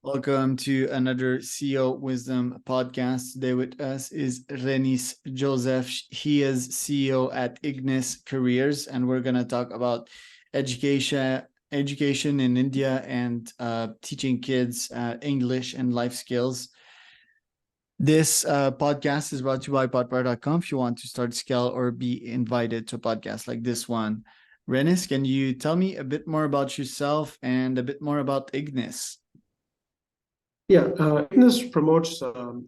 Welcome to another CEO Wisdom podcast. Today with us is Rennis Joseph. He is CEO at Ignis Careers, and we're going to talk about education in India and teaching kids English and life skills. This podcast is brought to you by podpar.com. If you want to start, scale, or be invited to a podcast like this one. Rennis, can you tell me a bit more about yourself and a bit more about Ignis? Yeah, Ignis promotes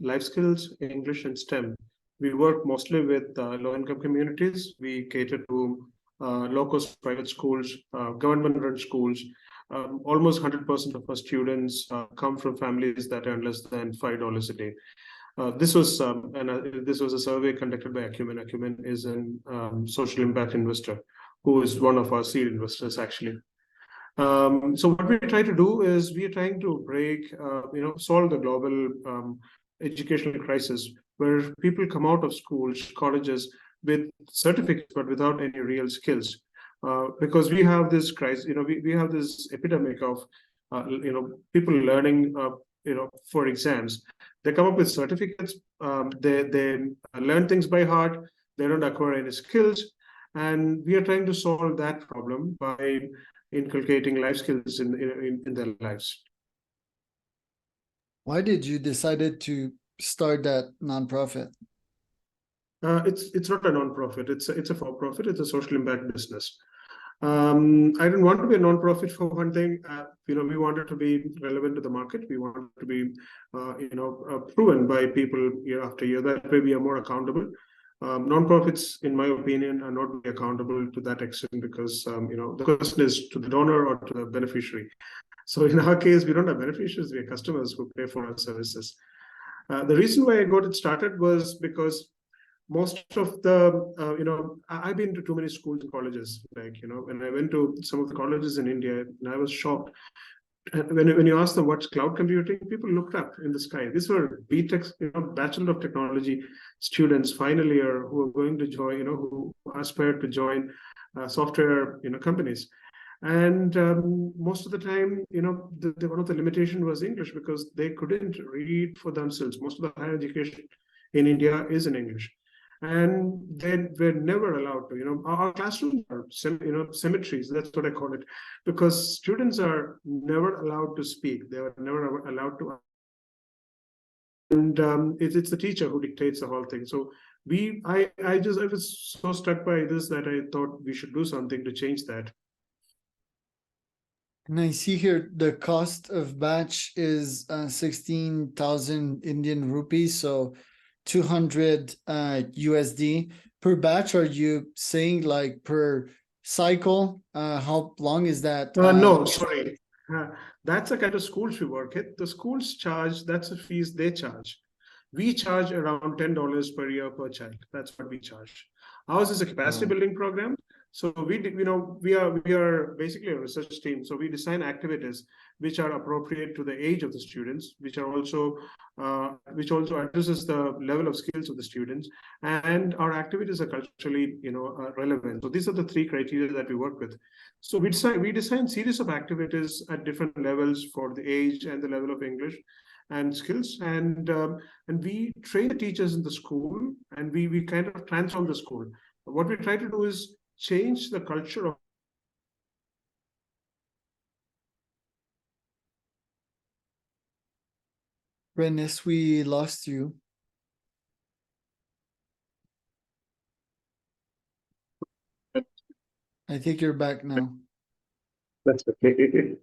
life skills, English, and STEM. We work mostly with low-income communities. We cater to low-cost private schools, government-run schools. Almost 100% of our students come from families that earn less than $5 a day. This was a survey conducted by Acumen. Acumen is an social impact investor who is one of our seed investors, actually. So what we try to do is we are trying to solve the global educational crisis where people come out of schools, colleges with certificates, but without any real skills. Because we have this crisis, we have this epidemic of, people learning, for exams. They come up with certificates, they learn things by heart, they don't acquire any skills. And we are trying to solve that problem by inculcating life skills in their lives. Why did you decide to start that nonprofit? It's not a nonprofit. It's a for-profit. It's a social impact business. I didn't want to be a nonprofit for one thing. We wanted to be relevant to the market. We wanted to be, proven by people year after year. That way, we are more accountable. Nonprofits, in my opinion, are not really accountable to that extent because, the question is to the donor or to the beneficiary. So in our case, we don't have beneficiaries, we have customers who pay for our services. The reason why I got it started was because most of the, I've been to too many schools and colleges. When I went to some of the colleges in India, and I was shocked. When you ask them what's cloud computing, people looked up in the sky. These were BTech, Bachelor of Technology students, final year, who are going to join, who aspired to join software, companies. And most of the time, one of the limitation was English because they couldn't read for themselves. Most of the higher education in India is in English. And they were never allowed to, our classrooms are, cemeteries, that's what I call it, because students are never allowed to speak. They are never allowed to. And it's the teacher who dictates the whole thing. So I was so struck by this that I thought we should do something to change that. And I see here the cost of batch is 16,000 Indian rupees, so 200 USD per batch. Are you saying like per cycle? How long is that? No, sorry. That's the kind of schools we work at. The schools charge, that's the fees they charge. We charge around $10 per year per child. That's what we charge. Ours is a capacity building program. So we are basically a research team. So we design activities which are appropriate to the age of the students, which also addresses the level of skills of the students, and our activities are culturally relevant. So these are the three criteria that we work with. So we design series of activities at different levels for the age and the level of English and skills, and we train the teachers in the school, and we kind of transform the school. What we try to do is change the culture of. Rennis, we lost you. I think you're back now. That's okay.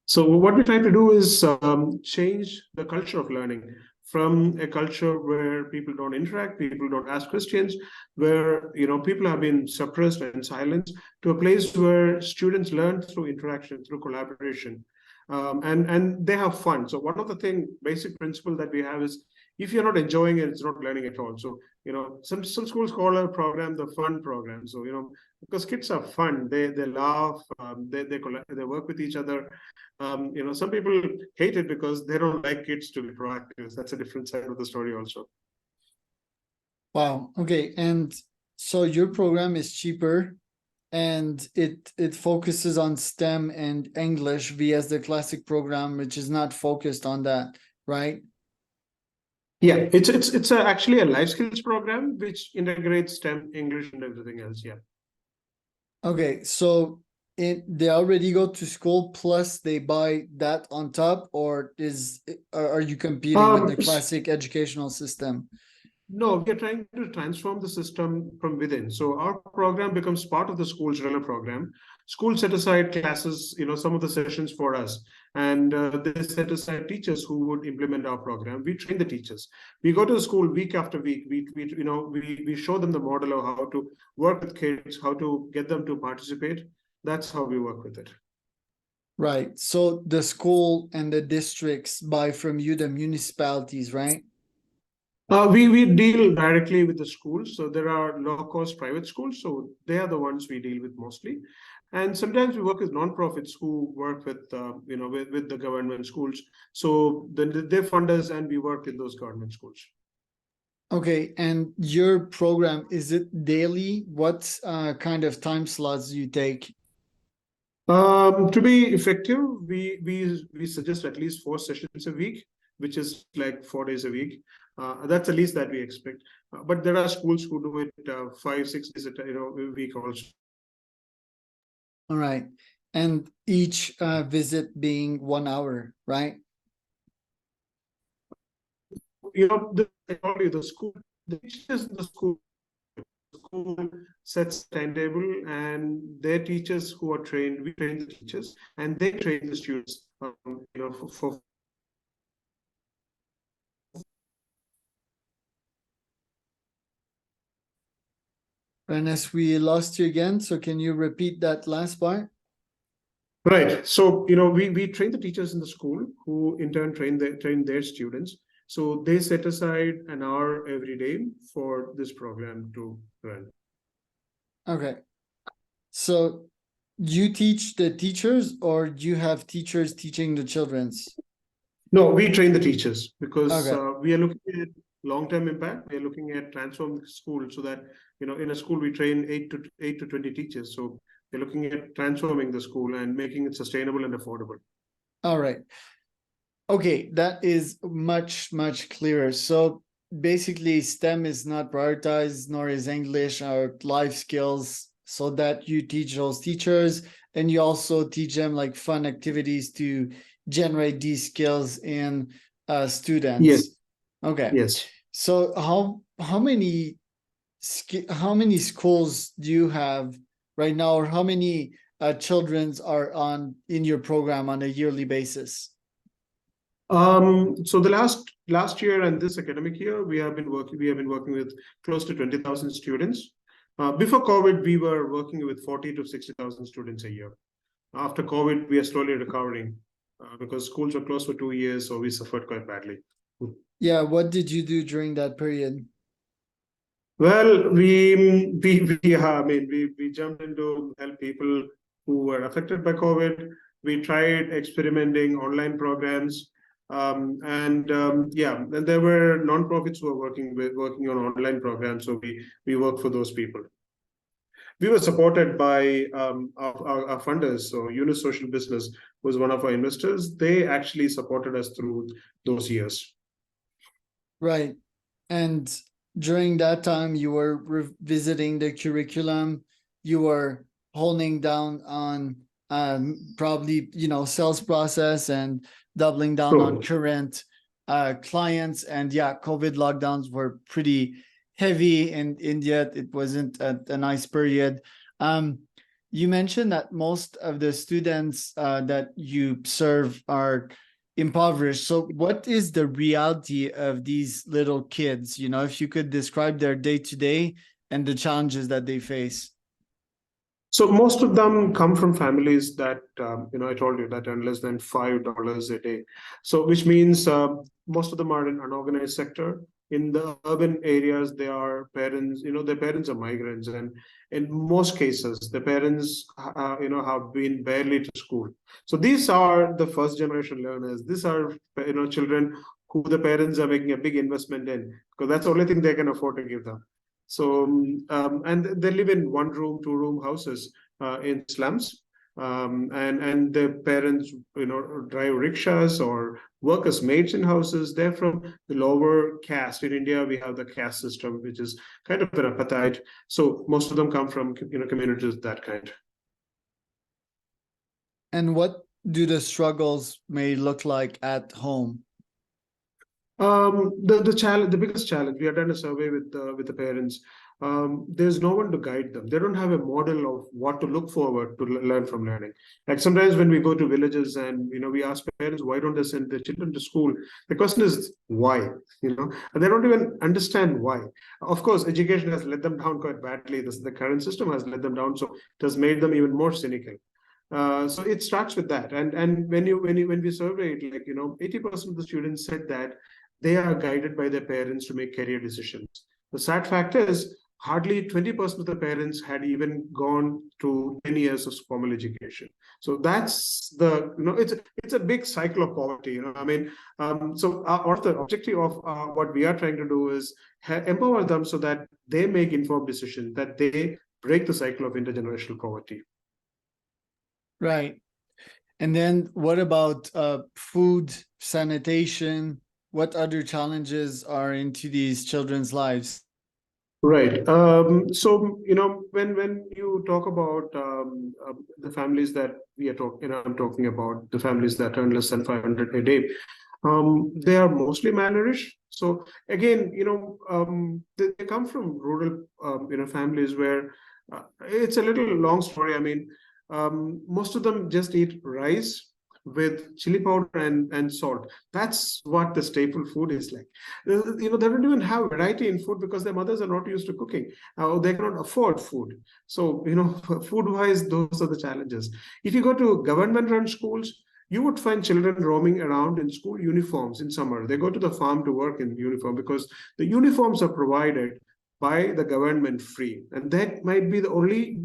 So what we try to do is change the culture of learning from a culture where people don't interact, people don't ask questions, where people have been suppressed and silenced, to a place where students learn through interaction, through collaboration, and they have fun. So one of the basic principle that we have is, if you're not enjoying it, it's not learning at all. So some schools call our program the fun program. So because kids are fun, they laugh, they work with each other. Some people hate it because they don't like kids to be proactive. That's a different side of the story also. Wow. Okay. And so your program is cheaper and it focuses on STEM and English via the classic program, which is not focused on that, right? Yeah, it's actually a life skills program which integrates STEM, English, and everything else. Yeah. Okay, so they already go to school plus they buy that on top, or are you competing with the S- classic educational system? No, we are trying to transform the system from within. So our program becomes part of the school's regular program. School set aside classes, some of the sessions for us, and they set aside teachers who would implement our program. We train the teachers. We go to the school week after week. We show them the model of how to work with kids, how to get them to participate. That's how we work with it. Right. So the school and the districts buy from you, the municipalities, right? We deal directly with the schools. So there are low-cost private schools. So they are the ones we deal with mostly. And sometimes we work with nonprofits who work with the government schools. So then they fund us and we work in those government schools. Okay, and your program, is it daily? What kind of time slots do you take? To be effective, we suggest at least 4 sessions a week, which is like 4 days a week. That's the least that we expect. But there are schools who do it 5, 6 days a week also. All right. And each visit being 1 hour, right? I told you the teachers in the school sets timetable, and their teachers who are trained, we train the teachers, and they train the students. For Ernest, we lost you again, so can you repeat that last part? Right. So we train the teachers in the school who in turn train their students. So they set aside an hour every day for this program to run. Okay. So you teach the teachers, or you have teachers teaching the children's? No, we train the teachers because Okay. we are looking at long-term impact. We are looking at transforming the school so that in a school we train 8 to 20 teachers. So we're looking at transforming the school and making it sustainable and affordable. All right. Okay, that is much, much clearer. So basically, STEM is not prioritized, nor is English or life skills, so that you teach those teachers, and you also teach them like fun activities to generate these skills in students. Yes. Okay. Yes. So how many schools do you have right now, or how many children are in your program on a yearly basis? So the last year and this academic year, we have been working with close to 20,000 students. Before COVID, we were working with 40 to 60,000 students a year. After COVID, we are slowly recovering because schools were closed for 2 years, so we suffered quite badly. Yeah, what did you do during that period? Well, we jumped in to help people who were affected by COVID. We tried experimenting online programs, and there were nonprofits who were working on online programs. So we worked for those people. We were supported by our funders. So Ignis Social Business was one of our investors. They actually supported us through those years. Right. And during that time, you were revisiting the curriculum, you were honing down on probably, sales process and doubling down on current clients. And yeah, COVID lockdowns were pretty heavy in India. It wasn't a nice period. You mentioned that most of the students that you serve are impoverished. So what is the reality of these little kids? If you could describe their day to day and the challenges that they face. So most of them come from families that I told you that earn less than $5 a day. So which means most of them are in unorganized sector. In the urban areas, they are parents. Their parents are migrants, and in most cases, the parents have been barely to school. So these are the first generation learners. These are children who the parents are making a big investment in because that's the only thing they can afford to give them. So and they live in 1 room, 2 room houses in slums. And their parents, drive rickshaws or work as maids in houses. They're from the lower caste. In India, we have the caste system, which is kind of an apartheid. So most of them come from, communities that kind. And what do the struggles may look like at home? The challenge, the biggest challenge, we have done a survey with the parents. There's no one to guide them. They don't have a model of what to look forward to learn from learning. Like sometimes when we go to villages and we ask parents why don't they send their children to school, the question is why, and they don't even understand why. Of course, education has let them down quite badly. The current system has let them down, so it has made them even more cynical. So it starts with that, and when we surveyed, 80% of the students said that they are guided by their parents to make career decisions. The sad fact is, hardly 20% of the parents had even gone to 10 years of formal education. So that's it's a big cycle of poverty. So the objective of what we are trying to do is empower them so that they make informed decisions, that they break the cycle of intergenerational poverty. Right. And then what about food, sanitation? What other challenges are into these children's lives? Right. So when you talk about the families that we are talking, I'm talking about the families that earn less than 500 a day. They are mostly malnourished. So again, they come from rural, families where it's a little long story. Most of them just eat rice with chili powder and salt. That's what the staple food is like. They don't even have variety in food because their mothers are not used to cooking. They cannot afford food. So, food-wise, those are the challenges. If you go to government-run schools, you would find children roaming around in school uniforms in summer. They go to the farm to work in uniform because the uniforms are provided by the government free. And that might be the only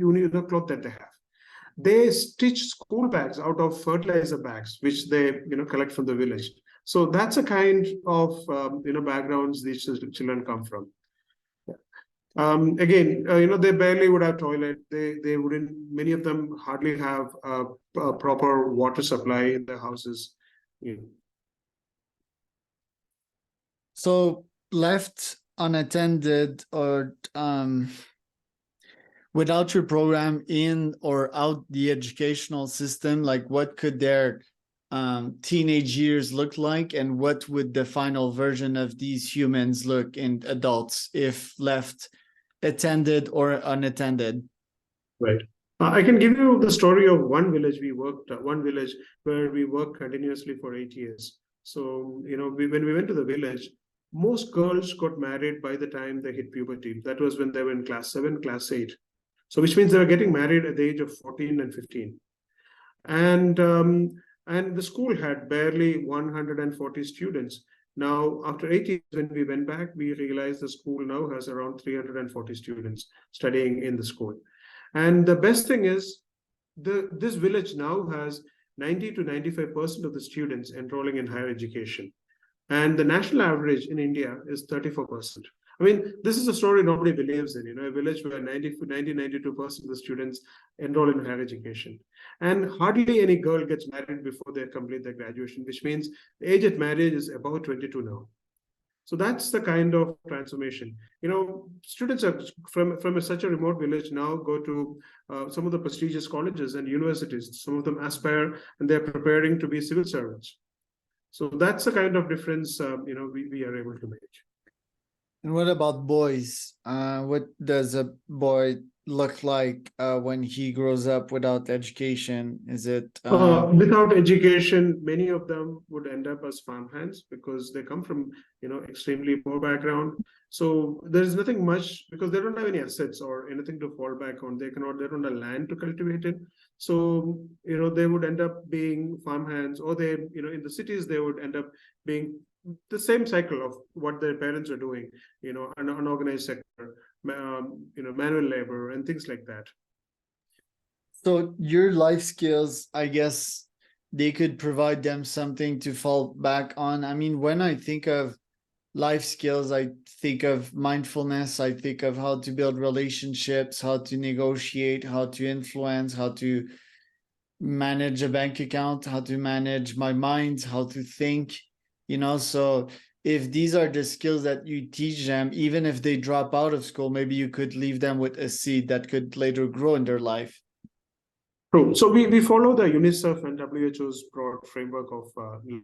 cloth that they have. They stitch school bags out of fertilizer bags, which they collect from the village. So that's a kind of backgrounds these children come from. Again, they barely would have toilet. They wouldn't. Many of them hardly have a proper water supply in their houses. So left unattended or without your program in or out the educational system, like what could their teenage years look like, and what would the final version of these humans look in adults if left attended or unattended? Right. I can give you the story of one village where we worked continuously for 8 years. So, when we went to the village, most girls got married by the time they hit puberty. That was when they were in class 7, class 8. So which means they were getting married at the age of 14 and 15. And the school had barely 140 students. Now, after 8 years, when we went back, we realized the school now has around 340 students studying in the school. And the best thing is, this village now has 90 to 95% of the students enrolling in higher education. And the national average in India is 34%. This is a story nobody believes in. A village where 92% of the students enroll in higher education. And hardly any girl gets married before they complete their graduation, which means the age at marriage is about 22 now. So that's the kind of transformation. Students are from such a remote village now go to some of the prestigious colleges and universities. Some of them aspire and they're preparing to be civil servants. So that's the kind of difference we are able to make. And what about boys? What does a boy look like when he grows up without education? Is it without education, many of them would end up as farmhands because they come from extremely poor background. So there is nothing much because they don't have any assets or anything to fall back on. They don't have land to cultivate in. So they would end up being farmhands, or they in the cities they would end up being the same cycle of what their parents are doing, an unorganized sector, manual labor and things like that. So your life skills, I guess, they could provide them something to fall back on. When I think of life skills, I think of mindfulness, I think of how to build relationships, how to negotiate, how to influence, how to manage a bank account, how to manage my mind, how to think, so if these are the skills that you teach them, even if they drop out of school, maybe you could leave them with a seed that could later grow in their life. True. So we follow the UNICEF and WHO's broad framework of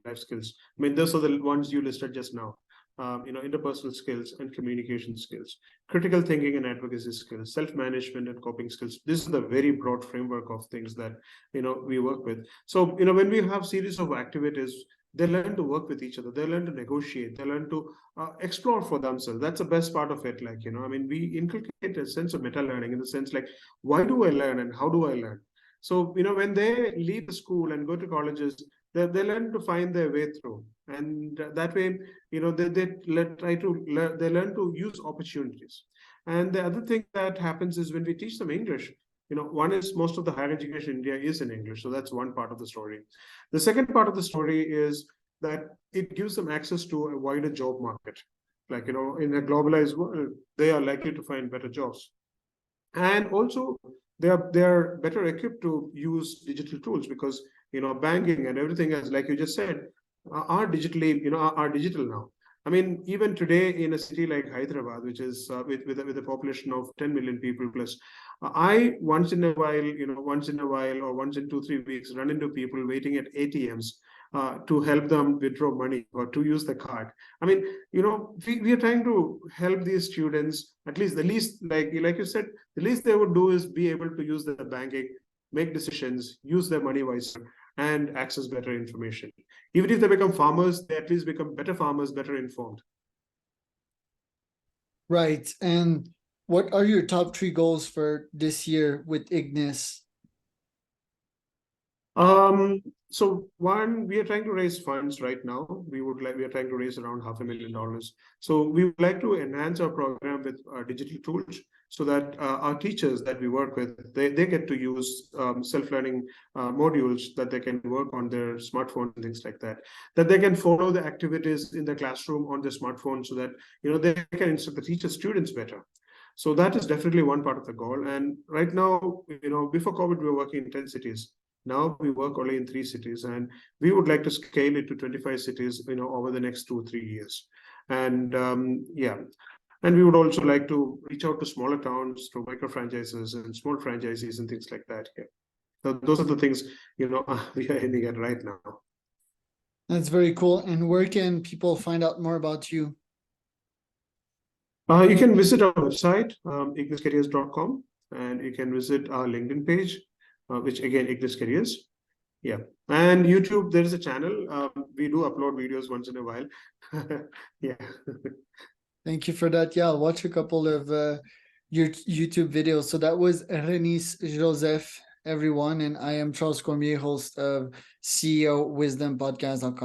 life skills. I mean, those are the ones you listed just now. Interpersonal skills and communication skills, critical thinking and advocacy skills, self-management and coping skills. This is the very broad framework of things that we work with. So when we have series of activities, they learn to work with each other. They learn to negotiate. They learn to explore for themselves. That's the best part of it. We inculcate a sense of meta learning in the sense like, why do I learn and how do I learn? So, when they leave the school and go to colleges, they learn to find their way through. And that way, they learn to use opportunities. And the other thing that happens is when we teach them English, one is most of the higher education in India is in English. So that's one part of the story. The second part of the story is that it gives them access to a wider job market. In a globalized world, they are likely to find better jobs. And also, they are better equipped to use digital tools because banking and everything else, like you just said, are digitally are digital now. I mean, even today in a city like Hyderabad, which is with a population of 10 million people plus, I once in a while or once in 2-3 weeks run into people waiting at ATMs to help them withdraw money or to use the card. I mean, we are trying to help these students, at least the least, like you said, the least they would do is be able to use the banking, make decisions, use their money wisely, and access better information. Even if they become farmers, they at least become better farmers, better informed. Right. And what are your top 3 goals for this year with Ignis? So one, we are trying to raise funds right now. We are trying to raise around $500,000. So we would like to enhance our program with digital tools so that our teachers that we work with, they get to use self-learning modules that they can work on their smartphone and things like that. That they can follow the activities in the classroom on their smartphone so that they can instruct the teacher students better. So that is definitely one part of the goal. And right now, before COVID, we were working in 10 cities. Now we work only in 3 cities, and we would like to scale it to 25 cities, over the next 2-3 years. And and we would also like to reach out to smaller towns through micro franchises and small franchisees and things like that. Yeah, so those are the things we are aiming at right now. That's very cool. And where can people find out more about you? You can visit our website, igniscareers.com, and you can visit our LinkedIn page, which again, Ignis Careers. Yeah. And YouTube, there is a channel. We do upload videos once in a while. Yeah. Thank you for that. Yeah, I'll watch a couple of your YouTube videos. So that was Rennis Joseph, everyone. And I am Charles Cormier, host of CEO Wisdom Podcast.com.